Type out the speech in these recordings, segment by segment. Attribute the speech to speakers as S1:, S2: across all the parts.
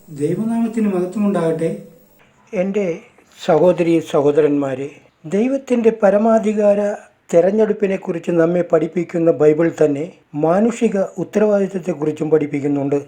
S1: ദൈവനാമത്തിന് മഹത്വമുണ്ടാകട്ടെ.
S2: എൻ്റെ സഹോദരി സഹോദരന്മാരെ, ദൈവത്തിൻ്റെ പരമാധികാര തെരഞ്ഞെടുപ്പിനെക്കുറിച്ച് നമ്മെ പഠിപ്പിക്കുന്ന ബൈബിൾ തന്നെ മാനുഷിക ഉത്തരവാദിത്വത്തെക്കുറിച്ചും പഠിപ്പിക്കുന്നുണ്ട്.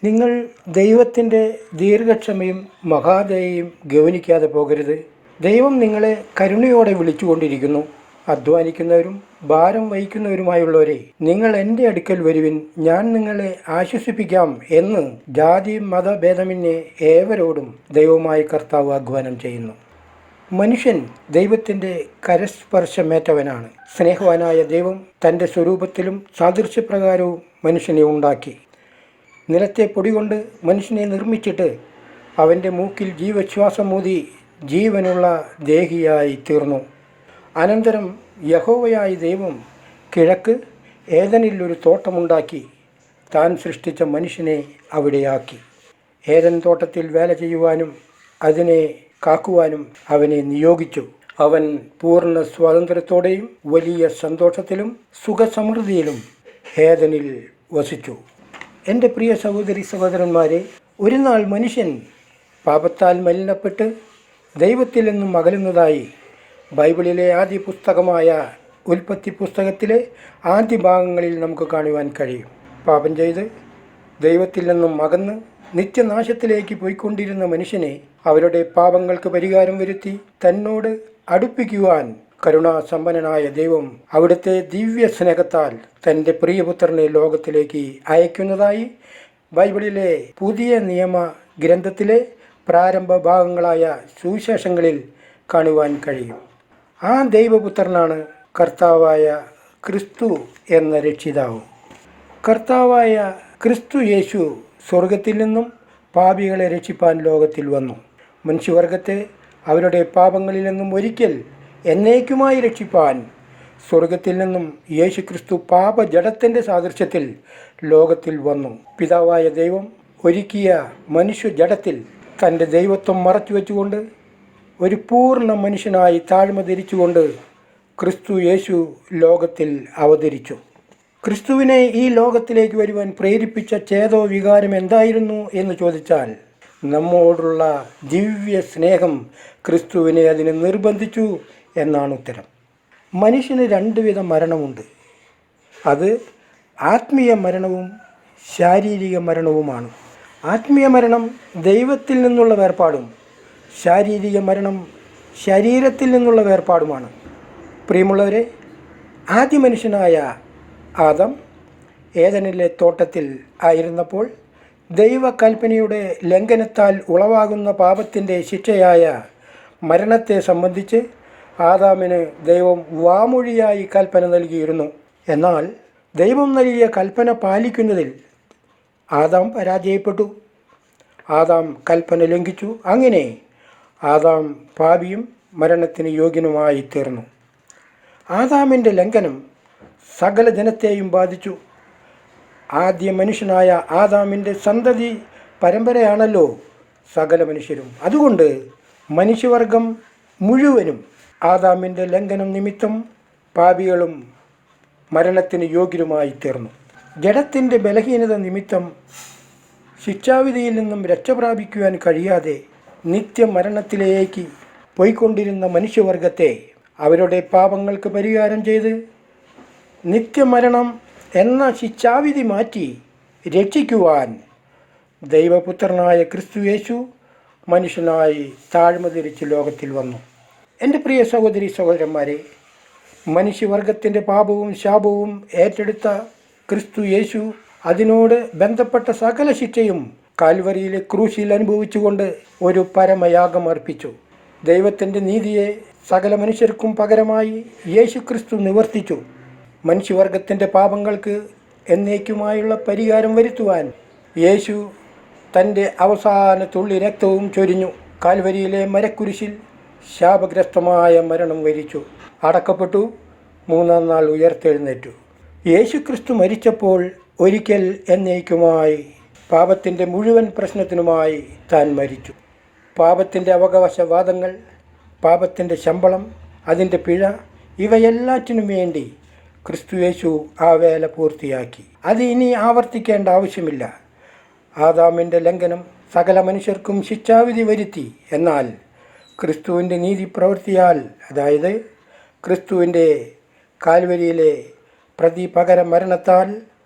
S2: നിങ്ങൾ ദൈവത്തിൻ്റെ ദീർഘക്ഷമയും മഹാദയയും ഗൗനിക്കാതെ പോകരുത്. ദൈവം നിങ്ങളെ കരുണയോടെ വിളിച്ചുകൊണ്ടിരിക്കുന്നു. അധ്വാനിക്കുന്നവരും ഭാരം വഹിക്കുന്നവരുമായുള്ളവരെ, നിങ്ങൾ എൻ്റെ അടുക്കൽ വരുവിൻ, ഞാൻ നിങ്ങളെ ആശ്വസിപ്പിക്കാം എന്ന് ജാതി മതഭേദമന്യേ ഏവരോടും ദൈവമായ കർത്താവ് ആഹ്വാനം ചെയ്യുന്നു. മനുഷ്യൻ ദൈവത്തിൻ്റെ കരസ്പർശമേറ്റവനാണ്. സ്നേഹവാനായ ദൈവം തൻ്റെ സ്വരൂപത്തിലും സാദൃശ്യപ്രകാരവും മനുഷ്യനെ ഉണ്ടാക്കി. നിലത്തെ പൊടി കൊണ്ട് മനുഷ്യനെ നിർമ്മിച്ചിട്ട് അവൻ്റെ മൂക്കിൽ ജീവശ്വാസം ഊതി ജീവനുള്ള ദേഹിയായി തീർന്നു. അനന്തരം യഹോവയായ ദൈവം കിഴക്ക് ഏദനിൽ ഒരു തോട്ടമുണ്ടാക്കി താൻ സൃഷ്ടിച്ച മനുഷ്യനെ അവിടെയാക്കി. ഏദൻ തോട്ടത്തിൽ വേല ചെയ്യുവാനും അതിനെ കാക്കുവാനും അവനെ നിയോഗിച്ചു. അവൻ പൂർണ്ണ സ്വാതന്ത്ര്യത്തോടെയും വലിയ സന്തോഷത്തിലും സുഖസമൃദ്ധിയിലും ഏദനിൽ വസിച്ചു. എൻ്റെ പ്രിയ സഹോദരി സഹോദരന്മാരെ, ഒരു നാൾ മനുഷ്യൻ പാപത്താൽ മലിനപ്പെട്ട് ദൈവത്തിൽ നിന്നും അകലുന്നതായി ബൈബിളിലെ ആദ്യ പുസ്തകമായ ഉൽപ്പത്തി പുസ്തകത്തിലെ ആദ്യ ഭാഗങ്ങളിൽ നമുക്ക് കാണുവാൻ കഴിയും. പാപം ചെയ്ത് ദൈവത്തിൽ നിന്നും അകന്ന് നിത്യനാശത്തിലേക്ക് പോയിക്കൊണ്ടിരുന്ന മനുഷ്യനെ അവരുടെ പാപങ്ങൾക്ക് പരിഹാരം വരുത്തി തന്നോട് അടുപ്പിക്കുവാൻ കരുണാസമ്പന്നനായ ദൈവം അവിടുത്തെ ദിവ്യ സ്നേഹത്താൽ തൻ്റെ പ്രിയപുത്രനെ ലോകത്തിലേക്ക് അയക്കുന്നതായി ബൈബിളിലെ പുതിയ നിയമ ഗ്രന്ഥത്തിലെ പ്രാരംഭ ഭാഗങ്ങളായ സുവിശേഷങ്ങളിൽ കാണുവാൻ കഴിയും. ആ ദൈവപുത്രനാണ് കർത്താവായ ക്രിസ്തു എന്ന രക്ഷിതാവ്. കർത്താവായ ക്രിസ്തു യേശു സ്വർഗത്തിൽ നിന്നും പാപികളെ രക്ഷിപ്പാൻ ലോകത്തിൽ വന്നു. മനുഷ്യവർഗത്തെ അവരുടെ പാപങ്ങളിൽ നിന്നും ഒരിക്കൽ എന്നേക്കുമായി രക്ഷിപ്പാൻ സ്വർഗത്തിൽ നിന്നും യേശു ക്രിസ്തു പാപജഡത്തിൻ്റെ സാദൃശ്യത്തിൽ ലോകത്തിൽ വന്നു. പിതാവായ ദൈവം ഒരുക്കിയ മനുഷ്യജഡത്തിൽ തൻ്റെ ദൈവത്വം മറച്ചു വെച്ചുകൊണ്ട് ഒരു പൂർണ്ണ മനുഷ്യനായി താഴ്മ ധരിച്ചുകൊണ്ട് ക്രിസ്തു യേശു ലോകത്തിൽ അവതരിച്ചു. ക്രിസ്തുവിനെ ഈ ലോകത്തിലേക്ക് വരുവാൻ പ്രേരിപ്പിച്ച ചേതോ വികാരം എന്തായിരുന്നു എന്ന് ചോദിച്ചാൽ, നമ്മോടുള്ള ദിവ്യ സ്നേഹം ക്രിസ്തുവിനെ അതിനെ നിർബന്ധിച്ചു എന്നാണ് ഉത്തരം. മനുഷ്യന് രണ്ടുവിധ മരണമുണ്ട്. അത് ആത്മീയ മരണവും ശാരീരിക മരണവുമാണ്. ആത്മീയ മരണം ദൈവത്തിൽ നിന്നുള്ള വേർപാടും ശാരീരിക മരണം ശരീരത്തിൽ നിന്നുള്ള വേർപാടുമാണ്. പ്രിയമുള്ളവരെ, ആദ്യ മനുഷ്യനായ ആദം ഏദനിലെ തോട്ടത്തിൽ ആയിരുന്നപ്പോൾ ദൈവകൽപ്പനയുടെ ലംഘനത്താൽ ഉളവാകുന്ന പാപത്തിൻ്റെ ശിക്ഷയായ മരണത്തെ സംബന്ധിച്ച് ആദാമിന് ദൈവം വാമൊഴിയായി കൽപ്പന നൽകിയിരുന്നു. എന്നാൽ ദൈവം നൽകിയ കൽപ്പന പാലിക്കുന്നതിൽ ആദാം പരാജയപ്പെട്ടു. ആദാം കൽപ്പന ലംഘിച്ചു. അങ്ങനെ ആദാം പാപിയും മരണത്തിന് യോഗ്യനുമായി തീർന്നു. ആദാമിൻ്റെ ലംഘനം സകല ജനത്തെയും ബാധിച്ചു. ആദ്യ മനുഷ്യനായ ആദാമിൻ്റെ സന്തതി പരമ്പരയാണല്ലോ സകല മനുഷ്യരും. അതുകൊണ്ട് മനുഷ്യവർഗം മുഴുവനും ആദാമിൻ്റെ ലംഘനം നിമിത്തം പാപികളും മരണത്തിന് യോഗ്യരുമായി തീർന്നു. ജഡത്തിൻ്റെ ബലഹീനത നിമിത്തം ശിക്ഷാവിധിയിൽ നിന്നും രക്ഷ പ്രാപിക്കുവാൻ കഴിയാതെ നിത്യമരണത്തിലേക്ക് പോയിക്കൊണ്ടിരുന്ന മനുഷ്യവർഗത്തെ അവരുടെ പാപങ്ങൾക്ക് പരിഹാരം ചെയ്ത് നിത്യമരണം എന്ന ശിക്ഷാവിധി മാറ്റി രക്ഷിക്കുവാൻ ദൈവപുത്രനായ ക്രിസ്തു യേശു മനുഷ്യനായി താഴ്മ ധരിച്ച് ലോകത്തിൽ വന്നു. എൻ്റെ പ്രിയ സഹോദരി സഹോദരന്മാരെ, മനുഷ്യവർഗത്തിൻ്റെ പാപവും ശാപവും ഏറ്റെടുത്ത ക്രിസ്തു യേശു അതിനോട് ബന്ധപ്പെട്ട സകല ശിക്ഷയും കാൽവരിയിലെ ക്രൂശിൽ അനുഭവിച്ചുകൊണ്ട് ഒരു പരമയാഗം അർപ്പിച്ചു. ദൈവത്തിൻ്റെ നീതിയെ സകല മനുഷ്യർക്കും പകരമായി യേശു ക്രിസ്തു നിവർത്തിച്ചു. മനുഷ്യവർഗത്തിൻ്റെ പാപങ്ങൾക്ക് എന്നേക്കുമായുള്ള പരിഹാരം വരുത്തുവാൻ യേശു തൻ്റെ അവസാന തുള്ളി രക്തവും ചൊരിഞ്ഞു. കാൽവരിയിലെ മരക്കുരിശിൽ ശാപഗ്രസ്തമായ മരണം വരിച്ചു, അടക്കപ്പെട്ടു, മൂന്നാം നാൾ ഉയർത്തെഴുന്നേറ്റു. യേശു ക്രിസ്തു മരിച്ചപ്പോൾ ഒരിക്കൽ എന്നേക്കുമായി പാപത്തിൻ്റെ മുഴുവൻ പ്രശ്നത്തിനുമായി താൻ മരിച്ചു. പാപത്തിൻ്റെ അവകാശവാദങ്ങൾ, പാപത്തിൻ്റെ ശമ്പളം, അതിൻ്റെ പിഴ, ഇവയെല്ലാറ്റിനും വേണ്ടി ക്രിസ്തുയേശു ആ വേല പൂർത്തിയാക്കി. അത് ഇനി ആവർത്തിക്കേണ്ട ആവശ്യമില്ല. ആദാമിൻ്റെ ലംഘനം സകല മനുഷ്യർക്കും ശിക്ഷാവിധി വരുത്തി. എന്നാൽ ക്രിസ്തുവിൻ്റെ നീതി പ്രവൃത്തിയാൽ, അതായത് ക്രിസ്തുവിൻ്റെ കാൽവരിയിലെ പ്രതിപകര മരണത്താൽ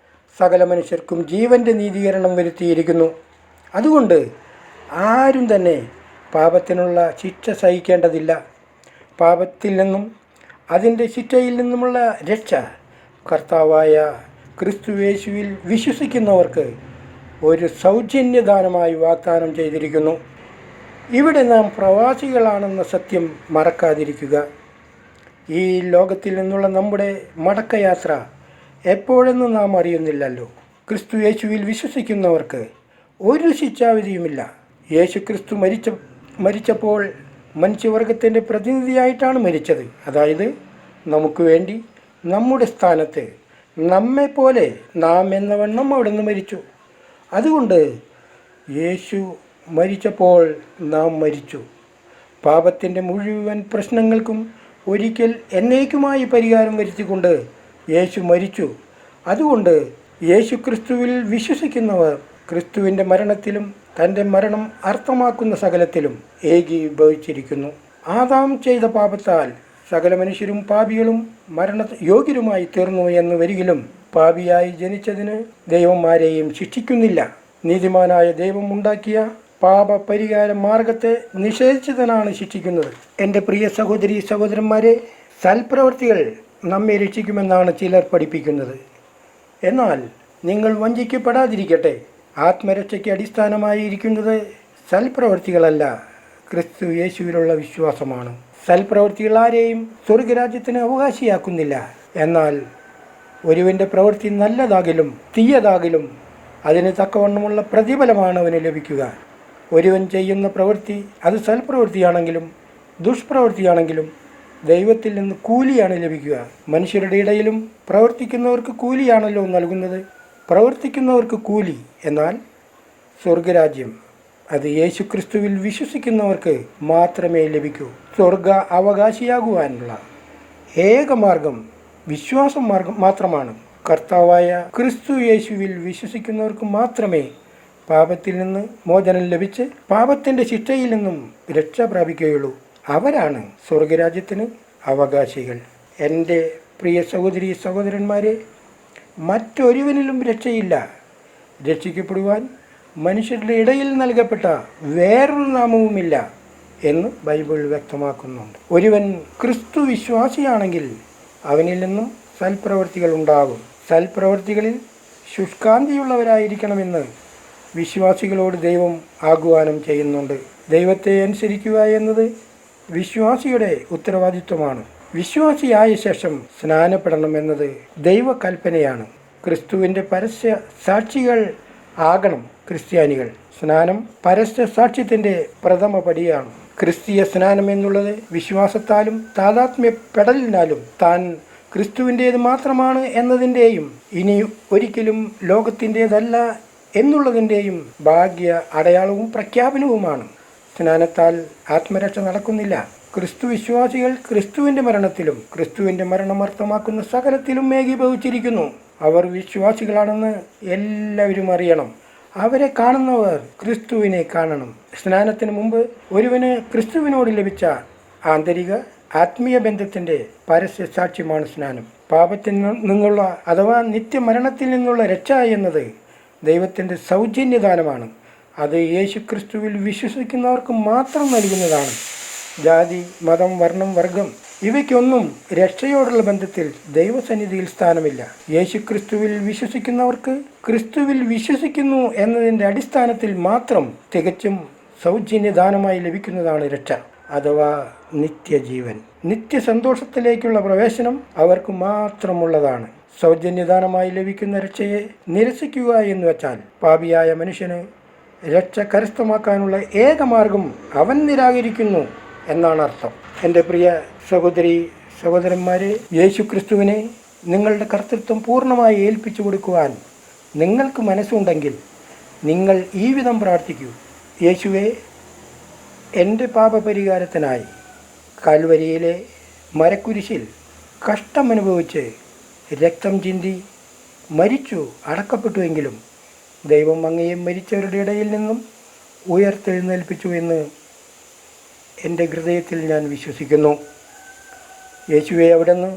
S2: സകല മനുഷ്യർക്കും ജീവൻ്റെ നീതീകരണം വരുത്തിയിരിക്കുന്നു. അതുകൊണ്ട് ആരും തന്നെ പാപത്തിനുള്ള ശിക്ഷ സഹിക്കേണ്ടതില്ല. പാപത്തിൽ നിന്നും അതിൻ്റെ ശിക്ഷയിൽ നിന്നുമുള്ള രക്ഷ കർത്താവായ ക്രിസ്തുയേശുവിൽ വിശ്വസിക്കുന്നവർക്ക് ഒരു സൗജന്യദാനമായി വാഗ്ദാനം ചെയ്തിരിക്കുന്നു. ഇവിടെ നാം പ്രവാസികളാണെന്ന സത്യം മറക്കാതിരിക്കുക. ഈ ലോകത്തിൽ നിന്നുള്ള നമ്മുടെ മടക്കയാത്ര എപ്പോഴെന്ന് നാം അറിയുന്നില്ലല്ലോ. ക്രിസ്തുയേശുവിൽ വിശ്വസിക്കുന്നവർക്ക് ഒരു ശിക്ഷാവിധിയുമില്ല. യേശു ക്രിസ്തു മരിച്ചപ്പോൾ മനുഷ്യവർഗത്തിൻ്റെ പ്രതിനിധിയായിട്ടാണ് മരിച്ചത്. അതായത് നമുക്ക് വേണ്ടി നമ്മുടെ സ്ഥാനത്ത് നമ്മെപ്പോലെ നാം എന്നവണ്ണം അവിടുന്ന് മരിച്ചു. അതുകൊണ്ട് യേശു മരിച്ചപ്പോൾ നാം മരിച്ചു. പാപത്തിൻ്റെ മുഴുവൻ പ്രശ്നങ്ങൾക്കും ഒരിക്കൽ എന്നേക്കുമായി പരിഹാരം വരുത്തിക്കൊണ്ട് യേശു മരിച്ചു. അതുകൊണ്ട് യേശു ക്രിസ്തുവിൽ വിശ്വസിക്കുന്നവർ ക്രിസ്തുവിൻ്റെ മരണത്തിലും തൻ്റെ മരണം അർത്ഥമാക്കുന്ന സകലത്തിലും ഏകീഭവിച്ചിരിക്കുന്നു. ആദാം ചെയ്ത പാപത്താൽ സകല മനുഷ്യരും പാപികളും മരണയോഗ്യരുമായി തീർന്നു എന്ന് വരികിലും പാപിയായി ജനിച്ചതിന് ദൈവം ആരെയും ശിക്ഷിക്കുന്നില്ല. നീതിമാനായ ദൈവം ഉണ്ടാക്കിയ പാപ പരിഹാര മാർഗത്തെ നിഷേധിച്ചതിനാണ് ശിക്ഷിക്കുന്നത്. എൻ്റെ പ്രിയ സഹോദരി സഹോദരന്മാരെ, സൽപ്രവൃത്തികൾ നമ്മെ രക്ഷിക്കുമെന്നാണ് ചിലർ പഠിപ്പിക്കുന്നത്. എന്നാൽ നിങ്ങൾ വഞ്ചിക്കപ്പെടാതിരിക്കട്ടെ. ആത്മരക്ഷയ്ക്ക് അടിസ്ഥാനമായിരിക്കുന്നത് സൽപ്രവൃത്തികളല്ല, ക്രിസ്തു യേശുവിലുള്ള വിശ്വാസമാണ്. സൽപ്രവൃത്തികൾ ആരെയും സ്വർഗരാജ്യത്തിന് അവകാശിയാക്കുന്നില്ല. എന്നാൽ ഒരുവൻ്റെ പ്രവൃത്തി നല്ലതാകിലും തീയതാകിലും അതിന് തക്കവണ്ണമുള്ള പ്രതിഫലമാണ് അവന് ലഭിക്കുക. ഒരുവൻ ചെയ്യുന്ന പ്രവൃത്തി അത് സൽപ്രവൃത്തിയാണെങ്കിലും ദുഷ്പ്രവൃത്തിയാണെങ്കിലും ദൈവത്തിൽ നിന്ന് കൂലിയാണ് ലഭിക്കുക. മനുഷ്യരുടെ ഇടയിലും പ്രവർത്തിക്കുന്നവർക്ക് കൂലിയാണല്ലോ നൽകുന്നത്. പ്രവർത്തിക്കുന്നവർക്ക് കൂലി, എന്നാൽ സ്വർഗരാജ്യം അത് യേശു ക്രിസ്തുവിൽ വിശ്വസിക്കുന്നവർക്ക് മാത്രമേ ലഭിക്കൂ. സ്വർഗ അവകാശിയാകുവാനുള്ള ഏകമാർഗം വിശ്വാസം മാത്രമാണ്. കർത്താവായ ക്രിസ്തു യേശുവിൽ വിശ്വസിക്കുന്നവർക്ക് മാത്രമേ പാപത്തിൽ നിന്ന് മോചനം ലഭിച്ച് പാപത്തിൻ്റെ ശിക്ഷയിൽ നിന്നും രക്ഷ പ്രാപിക്കുകയുള്ളൂ. അവരാണ് സ്വർഗരാജ്യത്തിന് അവകാശികൾ. എൻ്റെ പ്രിയ സഹോദരി സഹോദരന്മാരെ, മറ്റൊരുവനിലും രക്ഷയില്ല. രക്ഷിക്കപ്പെടുവാൻ മനുഷ്യരുടെ ഇടയിൽ നൽകപ്പെട്ട വേറൊരു നാമവുമില്ല എന്ന് ബൈബിൾ വ്യക്തമാക്കുന്നുണ്ട്. ഒരുവൻ ക്രിസ്തു വിശ്വാസിയാണെങ്കിൽ അവനിൽ നിന്നും സൽപ്രവൃത്തികൾ ഉണ്ടാകും. സൽപ്രവൃത്തികളിൽ ശുഷ്കാന്തിയുള്ളവരായിരിക്കണമെന്ന് വിശ്വാസികളോട് ദൈവം ആഹ്വാനം ചെയ്യുന്നുണ്ട്. ദൈവത്തെ അനുസരിക്കുക എന്നത് വിശ്വാസിയുടെ ഉത്തരവാദിത്വമാണ്. വിശ്വാസിയായ ശേഷം സ്നാനപ്പെടണം എന്നത് ദൈവകൽപ്പനയാണ്. ക്രിസ്തുവിൻ്റെ പരസ്യ സാക്ഷികൾ ആകണം ക്രിസ്ത്യാനികൾ. സ്നാനം പരസ്യ സാക്ഷ്യത്തിൻ്റെ പ്രഥമ പടിയാണ്. ക്രിസ്തീയ സ്നാനം എന്നുള്ളത് വിശ്വാസത്താലും താതാത്മ്യപ്പെടലിനാലും താൻ ക്രിസ്തുവിൻ്റേത് മാത്രമാണ് എന്നതിൻ്റെയും ഇനി ഒരിക്കലും ലോകത്തിൻ്റേതല്ല എന്നുള്ളതിൻ്റെയും ഭാഗ്യ അടയാളവും പ്രഖ്യാപനവുമാണ്. സ്നാനത്താൽ ആത്മരക്ഷ നടക്കുന്നില്ല. ക്രിസ്തു വിശ്വാസികൾ ക്രിസ്തുവിൻ്റെ മരണത്തിലും ക്രിസ്തുവിൻ്റെ മരണം അർത്ഥമാക്കുന്ന സകലത്തിലും ഏകീഭവിച്ചിരിക്കുന്നു. അവർ വിശ്വാസികളാണെന്ന് എല്ലാവരും അറിയണം. അവരെ കാണുന്നവർ ക്രിസ്തുവിനെ കാണണം. സ്നാനത്തിന് മുമ്പ് ഒരുവന് ക്രിസ്തുവിനോട് ലഭിച്ച ആന്തരിക ആത്മീയ ബന്ധത്തിൻ്റെ പരസ്യ സാക്ഷ്യമാണ് സ്നാനം. പാപത്തിൽ നിന്നുള്ള അഥവാ നിത്യമരണത്തിൽ നിന്നുള്ള രക്ഷ എന്നത് ദൈവത്തിൻ്റെ സൗജന്യദാനമാണ്. അത് യേശു ക്രിസ്തുവിൽ വിശ്വസിക്കുന്നവർക്ക് മാത്രം നൽകുന്നതാണ്. ജാതി, മതം, വർണ്ണം, വർഗം ഇവയ്ക്കൊന്നും രക്ഷയോടുള്ള ബന്ധത്തിൽ ദൈവസന്നിധിയിൽ സ്ഥാനമില്ല. യേശു ക്രിസ്തുവിൽ വിശ്വസിക്കുന്നവർക്ക് ക്രിസ്തുവിൽ വിശ്വസിക്കുന്നു എന്നതിൻ്റെ അടിസ്ഥാനത്തിൽ മാത്രം തികച്ചും സൗജന്യദാനമായി ലഭിക്കുന്നതാണ് രക്ഷ, അഥവാ നിത്യജീവൻ. നിത്യസന്തോഷത്തിലേക്കുള്ള പ്രവേശനം അവർക്ക് മാത്രമുള്ളതാണ്. സൗജന്യദാനമായി ലഭിക്കുന്ന രക്ഷയെ നിരസിക്കുക എന്ന് വെച്ചാൽ പാപിയായ മനുഷ്യന് രക്ഷ കരസ്ഥമാക്കാനുള്ള ഏകമാർഗം അവൻ നിരാകരിക്കുന്നു എന്നാണ് അർത്ഥം. എൻ്റെ പ്രിയ സഹോദരി സഹോദരന്മാരെ, യേശു ക്രിസ്തുവിനെ നിങ്ങളുടെ കർത്തൃത്വം പൂർണ്ണമായി ഏൽപ്പിച്ചു കൊടുക്കുവാൻ നിങ്ങൾക്ക് മനസ്സുണ്ടെങ്കിൽ നിങ്ങൾ ഈ വിധം പ്രാർത്ഥിക്കൂ: യേശുവേ, എൻ്റെ പാപപരിഹാരത്തിനായി കാൽവരിയിലെ മരക്കുരിശിൽ കഷ്ടമനുഭവിച്ച് രക്തം ചിന്തി മരിച്ചു അടക്കപ്പെട്ടുവെങ്കിലും ദൈവം അങ്ങയെ മരിച്ചവരുടെ ഇടയിൽ നിന്നും ഉയർത്തെഴുന്നേൽപ്പിച്ചു എന്ന് എൻ്റെ ഹൃദയത്തിൽ ഞാൻ വിശ്വസിക്കുന്നു. യേശുവേ, അവിടുന്ന്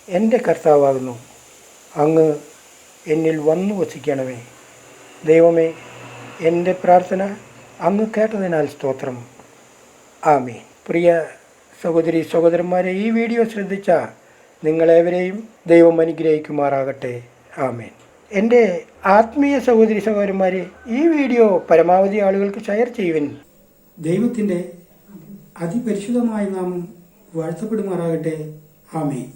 S2: എൻ്റെ കർത്താവാകുന്നു. അങ്ങ് എന്നിൽ വന്നു വസിക്കണമേ. ദൈവമേ, എൻ്റെ പ്രാർത്ഥന അങ്ങ് കേട്ടതിനാൽ സ്തോത്രം. ആമേൻ. പ്രിയ സഹോദരി സഹോദരന്മാരെ, ഈ വീഡിയോ ശ്രദ്ധിച്ച നിങ്ങളേവരെയും ദൈവം അനുഗ്രഹിക്കുമാറാകട്ടെ. ആമേൻ. എൻ്റെ ആത്മീയ സഹോദരി സഹോദരന്മാരെ, ഈ വീഡിയോ പരമാവധി ആളുകൾക്ക് ഷെയർ ചെയ്യുവിൻ.
S1: ദൈവത്തിൻ്റെ അതിപരിശുദ്ധമായ നാമം വാഴ്ത്തപ്പെടുമാറാകട്ടെ. ആമേൻ.